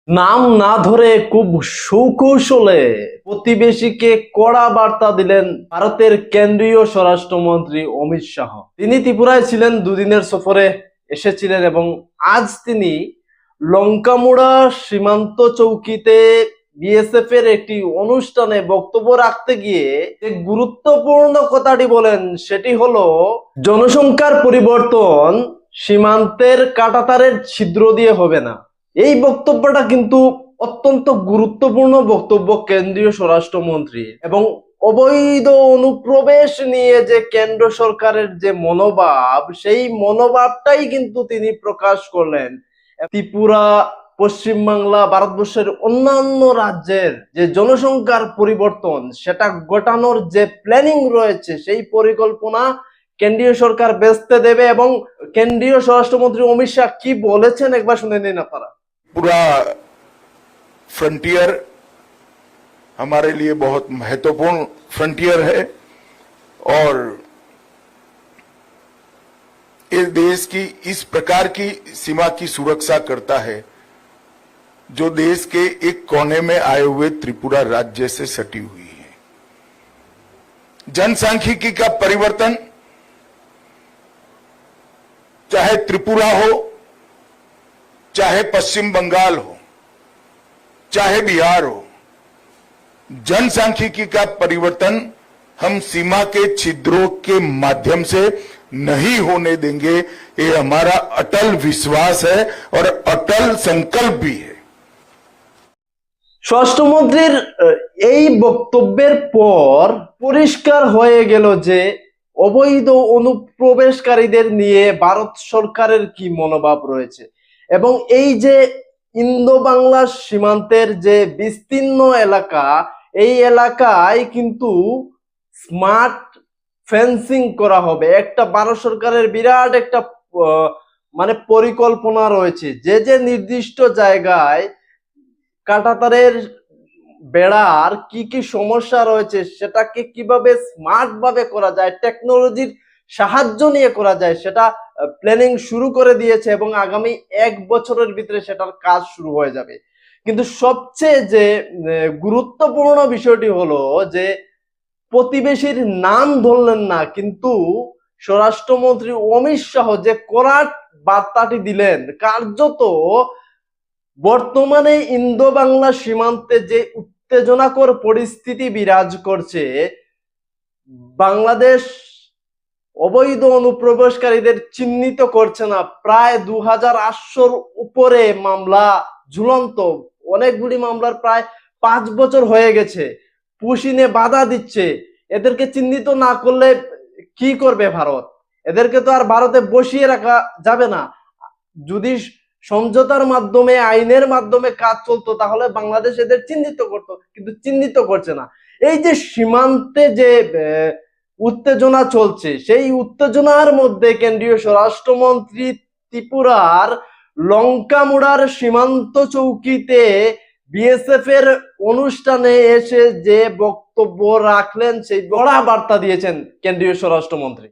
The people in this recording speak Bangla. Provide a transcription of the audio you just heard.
নাম না ধরে খুব সুকৌশলে প্রতিবেশীকে কড়া বার্তা দিলেন ভারতের কেন্দ্রীয় স্বরাষ্ট্রমন্ত্রী অমিত শাহ। তিনি ত্রিপুরায় ছিলেন, দুদিনের সফরে এসেছিলেন এবং আজ তিনি লঙ্কামুড়া সীমান্ত চৌকিতে বিএসএফ এর একটি অনুষ্ঠানে বক্তব্য রাখতে গিয়ে যে গুরুত্বপূর্ণ কথাটি বলেন সেটি হলো জনসংখ্যার পরিবর্তন সীমান্তের কাঁটাতারের ছিদ্র দিয়ে হবে না। এই বক্তব্যটা কিন্তু অত্যন্ত গুরুত্বপূর্ণ বক্তব্য কেন্দ্রীয় স্বরাষ্ট্রমন্ত্রী, এবং অবৈধ অনুপ্রবেশ নিয়ে যে কেন্দ্র সরকারের যে মনোভাব, সেই মনোভাবটাই কিন্তু তিনি প্রকাশ করলেন। ত্রিপুরা, পশ্চিমবাংলা, ভারতবর্ষের অন্যান্য রাজ্যের যে জনসংখ্যার পরিবর্তন সেটা ঘটানোর যে প্ল্যানিং রয়েছে, সেই পরিকল্পনা কেন্দ্রীয় সরকার বেচতে দেবে। এবং কেন্দ্রীয় স্বরাষ্ট্রমন্ত্রী অমিত শাহ কি বলেছেন একবার শুনে নিন আপনারা। पूरा फ्रंटियर हमारे लिए बहुत महत्वपूर्ण फ्रंटियर है और इस देश की इस प्रकार की सीमा की सुरक्षा करता है जो देश के एक कोने में आए हुए त्रिपुरा राज्य से सटी हुई है। जनसांख्यिकी का परिवर्तन चाहे त्रिपुरा हो, चाहे पश्चिम बंगाल हो, चाहे बिहार हो, जनसांख्यिकी का परिवर्तन हम सीमा के छिद्रों के माध्यम से नहीं होने देंगे। ये हमारा अटल विश्वास है और अटल संकल्प भी है। স্বরাষ্ট্রমন্ত্রীর এই বক্তব্যের পর পরিষ্কার হয়ে গেল যে অবৈধ অনুপ্রবেশকারীদের নিয়ে ভারত সরকারের কি মনোভাব রয়েছে। এবং এই যে ইন্দো বাংলা সীমান্তের যে বিস্তীর্ণ এলাকা, এই এলাকায় কিন্তু স্মার্ট ফেন্সিং করা হবে। একটা ভারত সরকারের বিরাট একটা পরিকল্পনা রয়েছে, যে যে নির্দিষ্ট জায়গায় কাঁটাতারের বেড়ার কি কি সমস্যা রয়েছে সেটাকে কিভাবে স্মার্ট ভাবে করা যায়, টেকনোলজির সাহায্য নিয়ে করা যায়, সেটা প্ল্যানিং শুরু করে দিয়েছে এবং আগামী 1 বছরের ভিতরে সেটার কাজ শুরু হয়ে যাবে। কিন্তু সবচেয়ে যে গুরুত্বপূর্ণ বিষয়টি হলো যে প্রতিবেশীর নাম ধরলেন না, কিন্তু স্বরাষ্ট্রমন্ত্রী অমিত শাহ যে কড়া বার্তাটি দিলেন, কার্যত বর্তমানে ইন্দো বাংলা সীমান্তে যে উত্তেজনাকর পরিস্থিতি বিরাজ করছে, বাংলাদেশ অবৈধ অনুপ্রবেশকারীদের চিহ্নিত করছে না। প্রায় 2800-র উপরে মামলা ঝুলন্ত, অনেকগুলি মামলার প্রায় 5 বছর হয়ে গেছে। পুশিনে বাধা দিচ্ছে। এদেরকে চিহ্নিত না করলে কি করবে ভারত? এদেরকে তো আর ভারতে বসিয়ে রাখা যাবে না। যদি সমঝোতার মাধ্যমে, আইনের মাধ্যমে কাজ চলতো তাহলে বাংলাদেশ এদের চিহ্নিত করতো, কিন্তু চিহ্নিত করছে না। এই যে সীমান্তে যে উত্তেজনা চলছে, সেই উত্তেজনার মধ্যে কেন্দ্রীয় স্বরাষ্ট্রমন্ত্রী ত্রিপুরার লঙ্কামুড়ার সীমান্ত চৌকিতে বিএসএফ এর অনুষ্ঠানে এসে যে বক্তব্য রাখলেন, সেই বড় বার্তা দিয়েছেন কেন্দ্রীয় স্বরাষ্ট্রমন্ত্রী।